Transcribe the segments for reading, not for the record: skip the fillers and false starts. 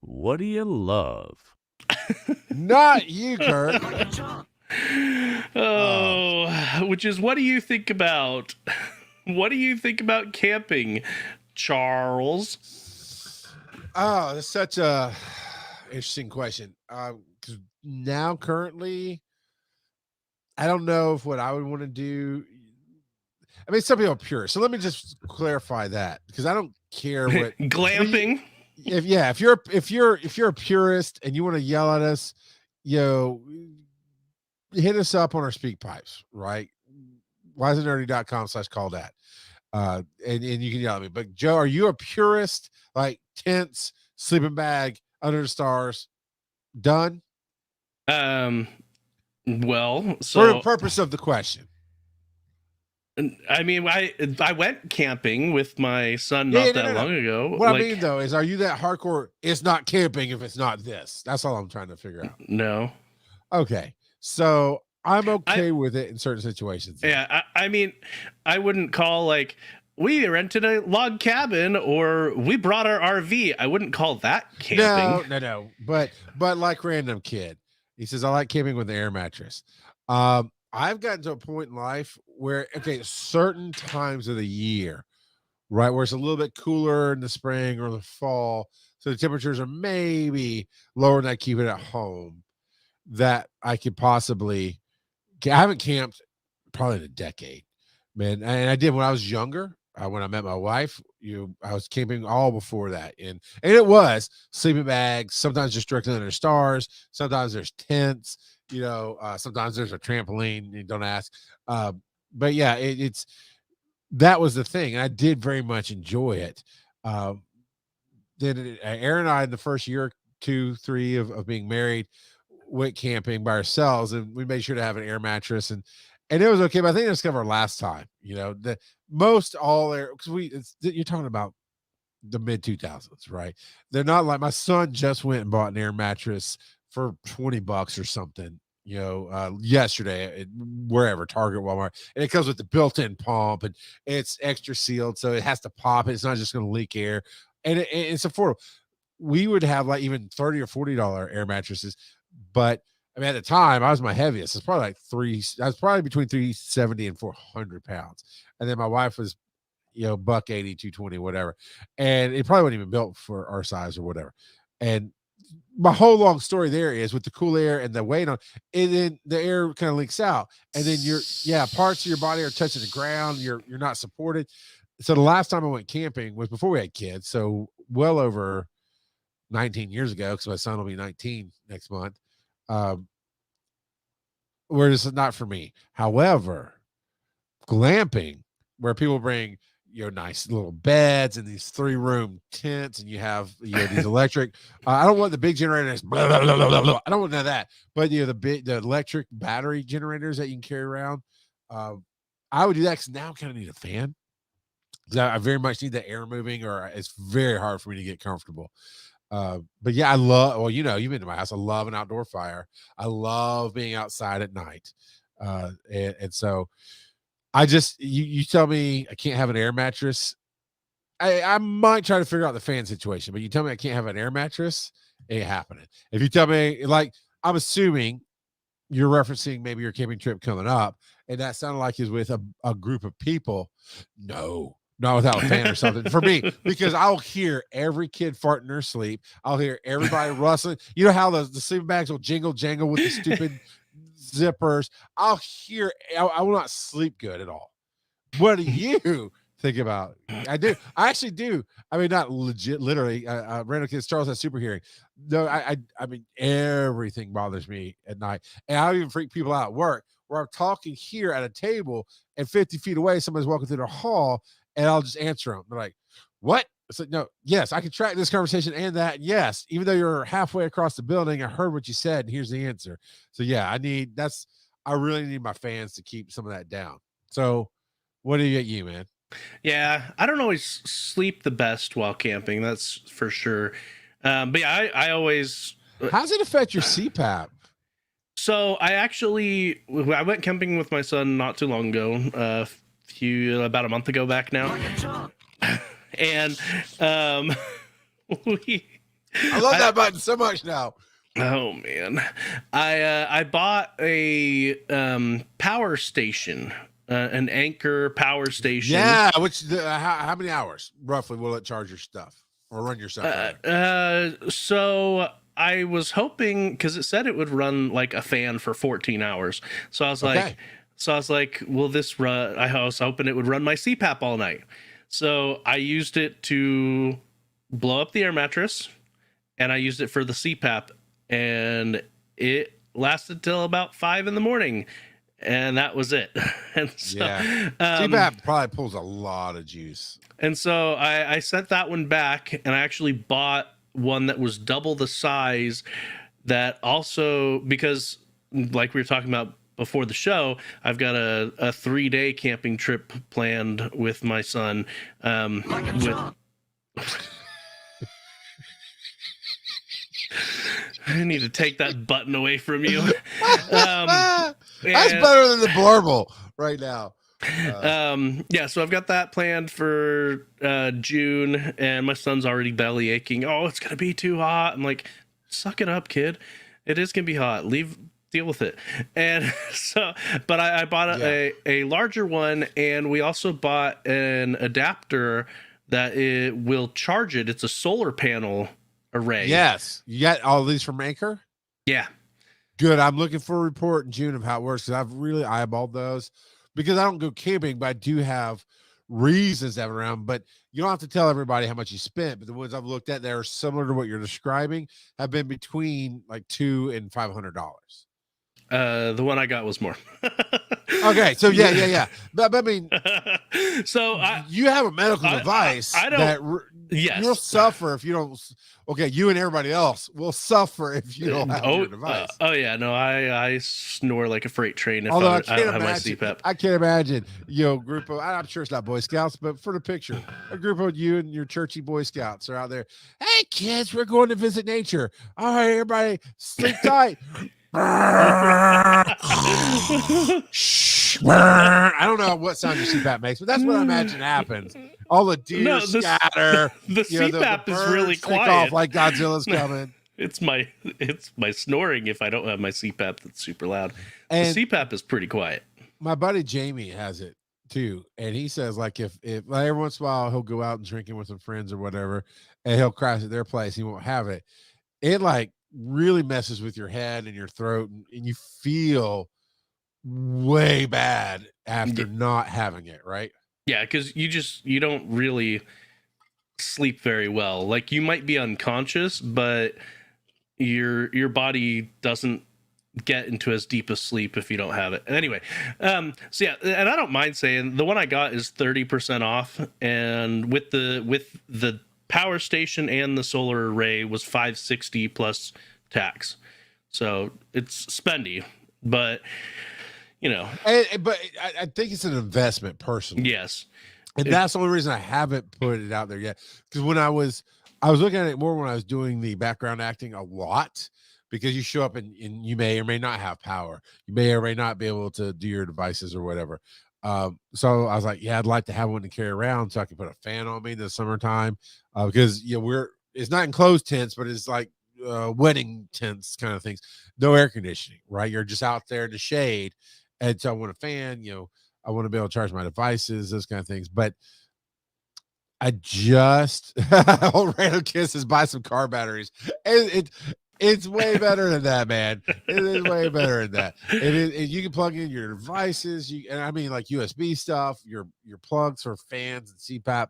What do you love? Not you, Kurt. Which is, what do you think about? What do you think about camping, Charles? Oh, that's such a interesting question. Because now, currently, I don't know if what I would want to do. I mean, some people are pure. So let me just clarify that because I don't care what. I mean, Glamping. if you're a purist and you want to yell at us, you know, hit us up on our speak pipes, right? wiseandnerdy.com/call that. And you can yell at me. But Joe, are you a purist? Like tents, sleeping bag, under the stars, done? Well, For the so purpose of the question. I mean, I went camping with my son Yeah, not no, that long ago. What I mean though is, are you that hardcore? It's not camping if it's not this. That's all I'm trying to figure out. No. Okay, so I'm okay I with it in certain situations. yeah, I mean, I wouldn't call like we rented a log cabin or we brought our RV. I wouldn't call that camping. No. But like random kid, he says I like camping with the air mattress. I've gotten to a point in life where certain times of the year, right, where it's a little bit cooler in the spring or the fall, so the temperatures are maybe lower than I keep it at home. That I could possibly. I haven't camped probably in a decade, man, and I did when I was younger. When I met my wife, I was camping all before that, and it was sleeping bags. Sometimes just directly under stars. Sometimes there's tents. Sometimes there's a trampoline. You don't ask, but yeah, it's that was the thing, and I did very much enjoy it. Then Aaron and I, in the first year, 2, 3 of being married, went camping by ourselves, and we made sure to have an air mattress, and it was okay. But I think that's kind of our last time. The most all air, because you're talking about the mid 2000s, right? They're not like my son just went and bought an air mattress for $20 or something. Yesterday, wherever, Target, Walmart, and it comes with the built-in pump, and it's extra sealed, so it has to pop. It's not just going to leak air, and it's affordable. We would have like even $30 or $40 air mattresses, but I mean, at the time, I was my heaviest. It's probably I was probably between 370 and 400 pounds, and then my wife was, buck 80, 220, whatever, and it probably wasn't even built for our size or whatever. And my whole long story there is, with the cool air and the weight on, and then the air kind of leaks out, and then parts of your body are touching the ground. You're not supported. So the last time I went camping was before we had kids, so well over 19 years ago, because my son will be 19 next month. Where this is not for me. However, glamping, where people bring nice little beds and these 3-room tents, and you have these electric. I don't want the big generators. Blah, blah, blah, blah, blah. I don't want none of that. But the electric battery generators that you can carry around. I would do that because now I kind of need a fan. I very much need the air moving, or it's very hard for me to get comfortable. But yeah, I love, well, you've been to my house. I love an outdoor fire. I love being outside at night. And so I just, you tell me I can't have an air mattress. I might try to figure out the fan situation, but you tell me I can't have an air mattress, ain't happening. If you tell me, like, I'm assuming you're referencing maybe your camping trip coming up, and that sounded like is with a group of people. No, not without a fan or something for me, because I'll hear every kid fart in their sleep. I'll hear everybody rustling. You know how the sleeping bags will jingle jangle with the stupid zippers. I will not sleep good at all. What do you think about? I actually do. I mean, not legit, literally. Randall Kids Charles has super hearing. No, I mean, everything bothers me at night, and I even freak people out at work, where I'm talking here at a table, and 50 feet away, somebody's walking through the hall, and I'll just answer them. They're like, "What?" It's like, no, yes, I can track this conversation and that. And yes, even though you're halfway across the building, I heard what you said, and here's the answer. So yeah, I really need my fans to keep some of that down. So what do you get, man? Yeah, I don't always sleep the best while camping. That's for sure. But yeah, I always. How does it affect your CPAP? So I went camping with my son not too long ago. About a month ago back now, and we I love that button so much now. Oh man, I bought a power station, an Anchor power station. Yeah, which how many hours roughly will it charge your stuff or run your stuff? So I was hoping, because it said it would run like a fan for 14 hours. So I was Okay. like, will this run? I was hoping it would run my CPAP all night. So I used it to blow up the air mattress, and I used it for the CPAP, and it lasted till about 5 a.m, and that was it. And so, Yeah. CPAP probably pulls a lot of juice. And so I sent that one back, and I actually bought one that was double the size, that also, because like we were talking about before the show, I've got a 3-day camping trip planned with my son. I need to take that button away from you. That's better than the blurble right now. Yeah, so I've got that planned for June, and my son's already belly aching. Oh, it's gonna be too hot. I'm like, suck it up, kid. It is gonna be hot. Deal with it. And so, but I bought a larger one, and we also bought an adapter that it will charge it. It's a solar panel array. Yes, you got all these from Anchor. Yeah. Good. I'm looking for a report in June of how it works, because I've really eyeballed those, because I don't go camping, but I do have reasons to have it around. But you don't have to tell everybody how much you spent. But the ones I've looked at that are similar to what you're describing have been between like $200 and $500. The one I got was more. Okay, so yeah. But I mean, so you have a medical device yes, you'll suffer if you don't. Okay, you and everybody else will suffer if you don't have your device. Yeah, no, I snore like a freight train if Although I don't have my CPAP. I can't imagine, group of, I'm sure it's not Boy Scouts, but for the picture, a group of you and your churchy Boy Scouts are out there. Hey kids, we're going to visit nature. All right, everybody, sleep tight. I don't know what sound your CPAP makes, but that's what I imagine happens. All the deer scatter. The CPAP the is really quiet. Off like Godzilla's coming. It's my snoring if I don't have my CPAP that's super loud. And the CPAP is pretty quiet. My buddy Jamie has it too, and he says like if like every once in a while he'll go out and drinking with some friends or whatever, and he'll crash at their place, he won't have it. It like really messes with your head and your throat, and you feel way bad after not having it, right? Yeah, because you don't really sleep very well. Like, you might be unconscious, but your body doesn't get into as deep a sleep if you don't have it. Anyway, so yeah, and I don't mind saying the one I got is 30% off, and with the power station and the solar array was $560 plus tax. So it's spendy, but but I think it's an investment personally. Yes. And that's the only reason I haven't put it out there yet. Because when I was looking at it more when I was doing the background acting a lot, because you show up and you may or may not have power. You may or may not be able to do your devices or whatever. So I was like, yeah, I'd like to have one to carry around so I can put a fan on me in the summertime. Because it's not enclosed tents, but it's like wedding tents kind of things. No air conditioning, right? You're just out there in the shade. And so I want a fan, I want to be able to charge my devices, those kind of things. But I just old random kisses, buy some car batteries. It's way better than that, man. It is way better than that. It is. You can plug in your devices. And I mean like USB stuff, your plugs for fans and CPAP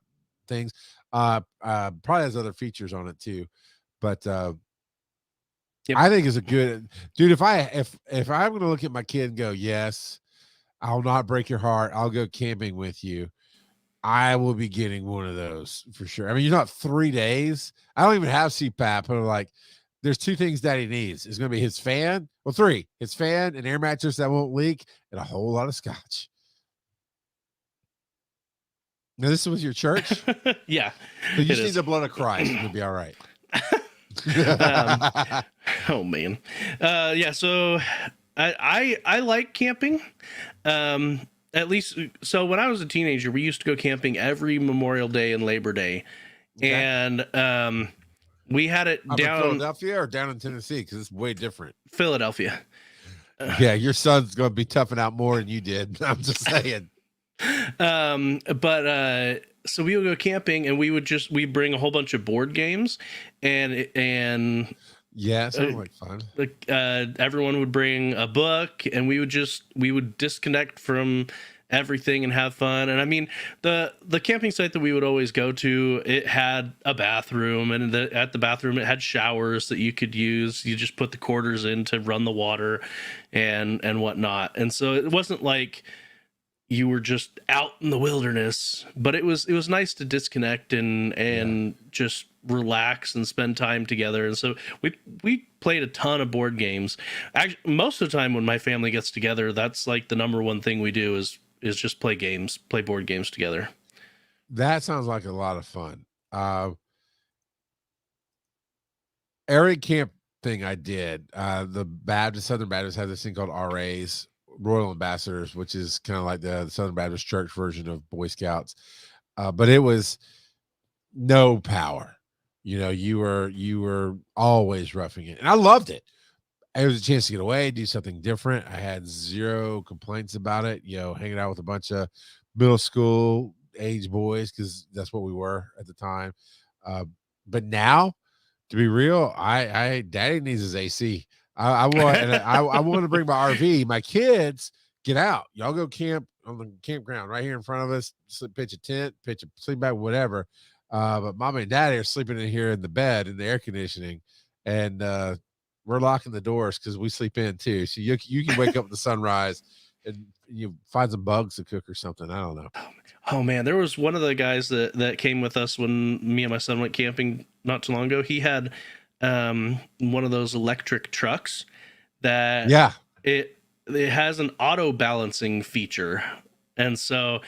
things. Probably has other features on it too. But yep. I think it's a good dude. If I'm going to look at my kid and go, yes, I'll not break your heart, I'll go camping with you, I will be getting one of those for sure. I mean, you're not 3 days. I don't even have CPAP, but I'm like, there's 2 things Daddy needs. It's going to be his fan. Well, 3. His fan, an air mattress that won't leak, and a whole lot of scotch. Now, this is with your church? Yeah. So you just need the blood of Christ. You'll be all right. Oh, man. Yeah, so I like camping. At least, so when I was a teenager, we used to go camping every Memorial Day and Labor Day. Okay. And We had it Up in down Philadelphia or down in Tennessee? Because it's way different. Philadelphia. Yeah, your son's going to be toughing out more than you did. I'm just saying. But so we would go camping and we bring a whole bunch of board games and Yeah, sounds like fun. everyone would bring a book and we would disconnect from everything and have fun. And I mean, the camping site that we would always go to, it had a bathroom, and at the bathroom it had showers that you could use. You just put the quarters in to run the water and whatnot. And so it wasn't like you were just out in the wilderness, but it was nice to disconnect and just relax and spend time together. And so we played a ton of board games. Actually, most of the time when my family gets together, that's like the number one thing we do is just play board games together. That sounds like a lot of fun. Every camp thing I did, the Southern Baptist had this thing called RAs, Royal Ambassadors, which is kind of like the Southern Baptist Church version of Boy Scouts. But it was no power. You were always roughing it. And I loved it. It was a chance to get away, do something different. I had zero complaints about it, hanging out with a bunch of middle school age boys, because that's what we were at the time. But now, to be real, Daddy needs his AC. I want to bring my RV. My kids, get out. Y'all go camp on the campground right here in front of us. Pitch a tent, pitch a sleep bag, whatever. But Mama and Daddy are sleeping in here in the bed in the air conditioning, and we're locking the doors because we sleep in too. So you can wake up at the sunrise and you find some bugs to cook or something. I don't know. Oh man, there was one of the guys that came with us when me and my son went camping not too long ago. He had one of those electric trucks that it has an auto balancing feature, and so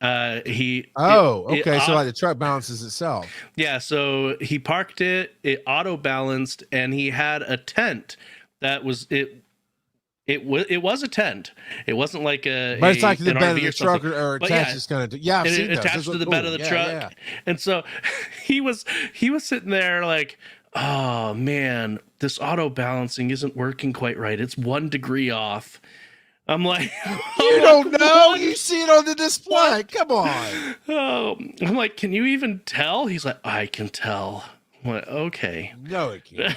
so like the truck balances itself. Yeah, so he parked it auto balanced, and he had a tent that was it was a tent. It wasn't like but it's like the bed of the truck or attached. It's kind of I've seen those. Attached to the bed of the truck. Yeah. And so he was sitting there like, oh man, this auto balancing isn't working quite right. It's 1 degree off. I'm like, you don't know. You see it on the display. Come on. Oh, I'm like, can you even tell? He's like, I can tell. I'm like, okay. No, it can't.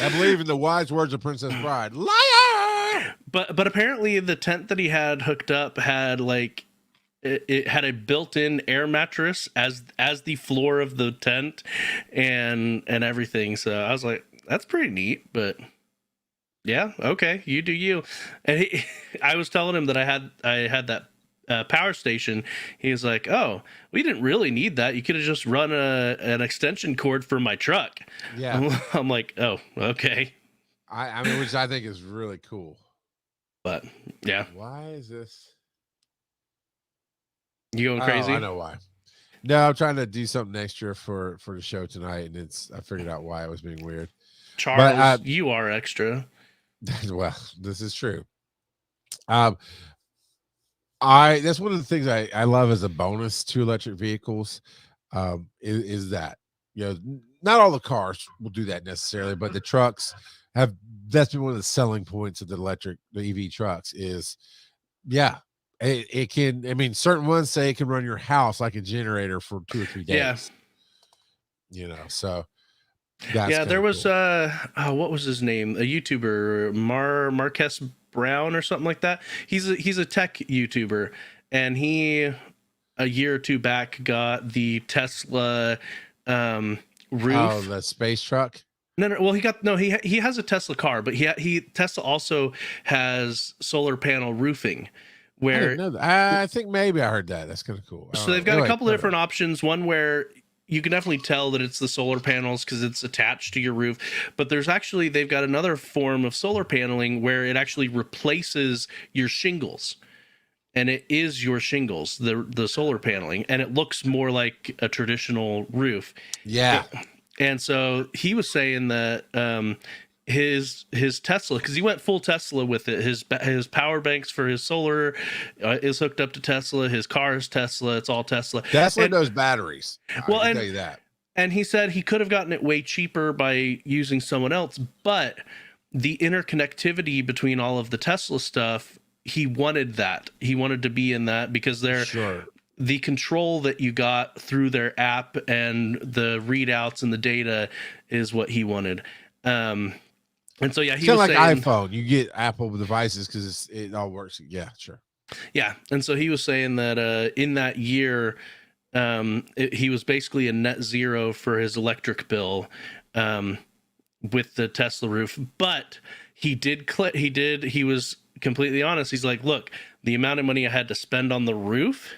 I believe in the wise words of Princess Bride. Liar. But apparently the tent that he had hooked up had like it had a built-in air mattress as the floor of the tent and everything. So I was like, that's pretty neat, but yeah, okay, you do you. And I was telling him that I had that power station. He's like, oh, we didn't really need that. You could have just run an extension cord for my truck. Yeah. I'm like, oh, okay. I mean, which I think is really cool. But yeah. Why is this? You going crazy? I know why. No, I'm trying to do something extra for the show tonight, and I figured out why it was being weird. Charles, you are extra. Well, this is true. That's one of the things I love as a bonus to electric vehicles, is that, not all the cars will do that necessarily, but the trucks that's been one of the selling points of the EV trucks is, it can, I mean, certain ones say it can run your house like a generator for 2 or 3 days. So there was cool. What was his name? A YouTuber, Marques Brown or something like that. He's a tech YouTuber, and he a year or two back got the Tesla roof. Oh, the space truck. No. Well, he has a Tesla car, but Tesla also has solar panel roofing. Where I didn't know that. I think maybe I heard that. That's kind of cool. So they've got a couple of different options. One where you can definitely tell that it's the solar panels because it's attached to your roof. But they've got another form of solar paneling where it actually replaces your shingles. And it is your shingles, the solar paneling, and it looks more like a traditional roof. Yeah. And so he was saying that his Tesla, because he went full Tesla with it. His power banks for his solar is hooked up to Tesla. His car is Tesla. It's all Tesla. Tesla knows batteries. I can tell you that. And he said he could have gotten it way cheaper by using someone else, but the interconnectivity between all of the Tesla stuff, he wanted that. He wanted to be in that because Sure. the control that you got through their app and the readouts and the data is what he wanted. And so yeah, It's he kind was of like saying, iPhone. You get Apple devices because it all works. Yeah, sure. yeah, and so he was saying that in that year, he was basically a net zero for his electric bill with the Tesla roof, but he was completely honest. He's like, look, the amount of money I had to spend on the roof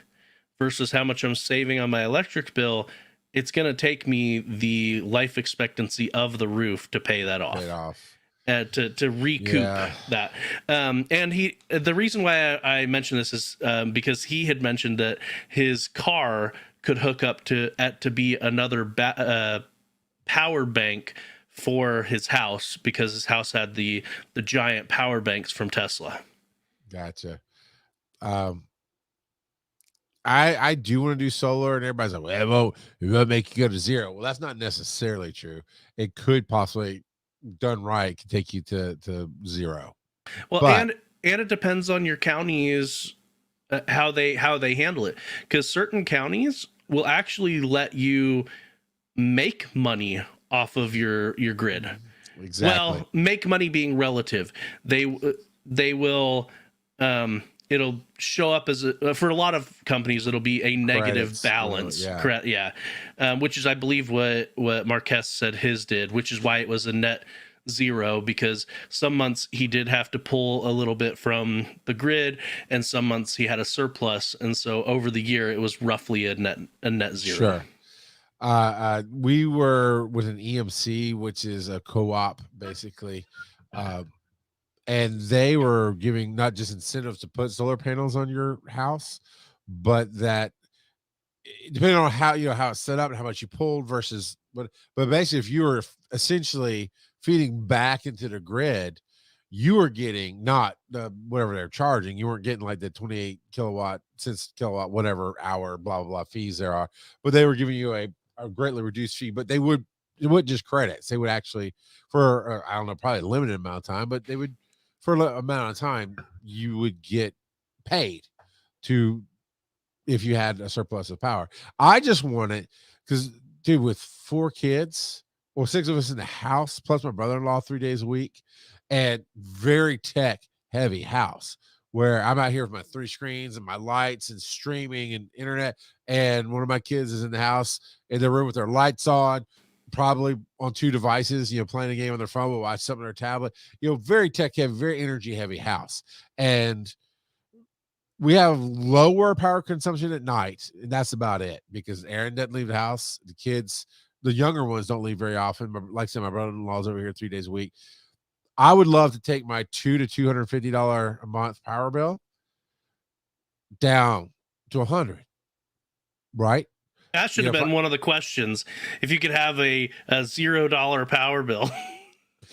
versus how much I'm saving on my electric bill, it's going to take me the life expectancy of the roof to pay that off. Paid off. To recoup that. And the reason why I mentioned this is because he had mentioned that his car could hook up to be another power bank for his house because his house had the giant power banks from Tesla. Gotcha. I do want to do solar, and everybody's like, well, it won't make you go to zero. Well, that's not necessarily true. It could possibly, done right, could take you to zero. Well, but, and it depends on your county's how they handle it, because certain counties will actually let you make money off of your grid. Exactly. Well, make money being relative. They will it'll show up as for a lot of companies it'll be a negative Credits, balance. yeah. Correct, yeah. Which is I believe what Marquez said his did, which is why it was a net zero, because some months he did have to pull a little bit from the grid and some months he had a surplus, and so over the year it was roughly a net zero. Sure. We were with an EMC, which is a co-op basically, and they were giving not just incentives to put solar panels on your house, but that depending on how how it's set up and how much you pulled versus but basically if you were essentially feeding back into the grid, you were getting not the whatever they're charging. You weren't getting like the 28 cents kilowatt whatever hour blah blah blah fees there are, but they were giving you a greatly reduced fee. But it wouldn't just credits. They would actually for I don't know, probably a limited amount of time, but they would for a amount of time you would get paid to if you had a surplus of power. I just want it because, dude, with 4 kids or 6 of us in the house, plus my brother-in-law 3 days a week, and very tech heavy house where I'm out here with my 3 screens and my lights and streaming and internet. And one of my kids is in the house in their room with their lights on, probably on 2 devices, playing a game on their phone, but watch something on their tablet, very tech heavy, very energy heavy house. And we have lower power consumption at night, and that's about it because Aaron doesn't leave the house. The kids, the younger ones, don't leave very often. But like I said, my brother-in-law is over here 3 days a week. I would love to take my $200 to $250 a month power bill down to $100. Right? That should have been one of the questions. If you could have a $0 power bill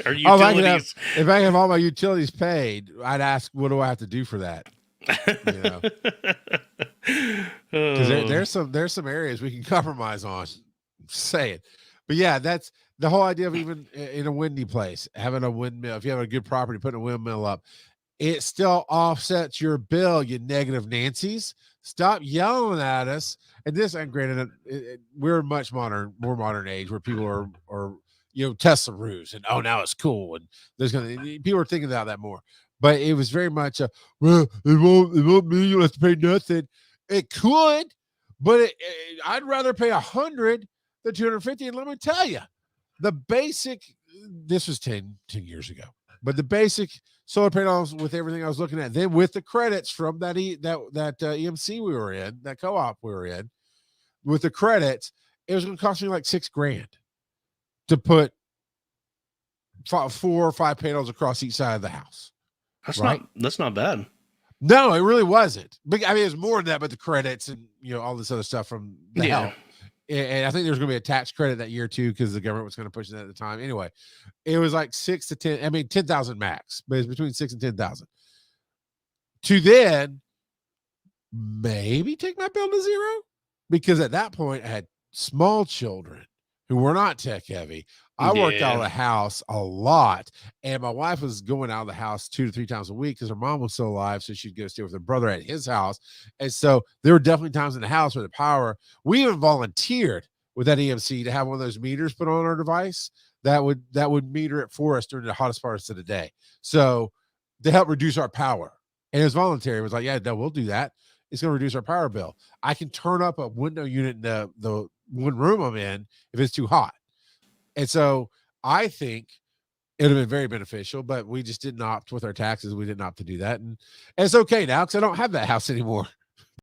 or utilities. If I have all my utilities paid, I'd ask, what do I have to do for that? Because there's some areas we can compromise on. Say it, but yeah, that's the whole idea of even in a windy place having a windmill. If you have a good property, putting a windmill up, it still offsets your bill. You negative Nancy's, stop yelling at us. And this, and granted, we're much more modern age where people are Tesla roofs and now it's cool and there's people are thinking about that more. But it was very much well, it won't mean you'll have to pay nothing. It could, but I'd rather pay $100 than $250. And let me tell you, the basic, this was 10 years ago, but the basic solar panels with everything I was looking at, then with the credits from that EMC we were in, that co-op we were in, with the credits, it was going to cost me like $6,000 to put 4 or 5 panels across each side of the house. That's not bad. No, it really wasn't. But I mean, it was more than that, but the credits and all this other stuff from the help. And I think there was going to be a tax credit that year too, because the government was going to push it at the time. Anyway, it was like 6 to 10. I mean, 10,000 max, but it's between 6 and 10,000. To then maybe take my bill to zero, because at that point I had small children who were not tech heavy. I worked out of Yeah. the house a lot, and my wife was going out of the house 2 to 3 times a week because her mom was still alive, so she'd go stay with her brother at his house. And so there were definitely times in the house where the power. We even volunteered with that EMC to have one of those meters put on our device that would meter it for us during the hottest parts of the day. So to help reduce our power, and it was voluntary. It was like, yeah, no, we'll do that. It's going to reduce our power bill. I can turn up a window unit in the one room I'm in if it's too hot. And so I think it would have been very beneficial, but we just didn't opt with our taxes. We didn't opt to do that. And it's okay now because I don't have that house anymore.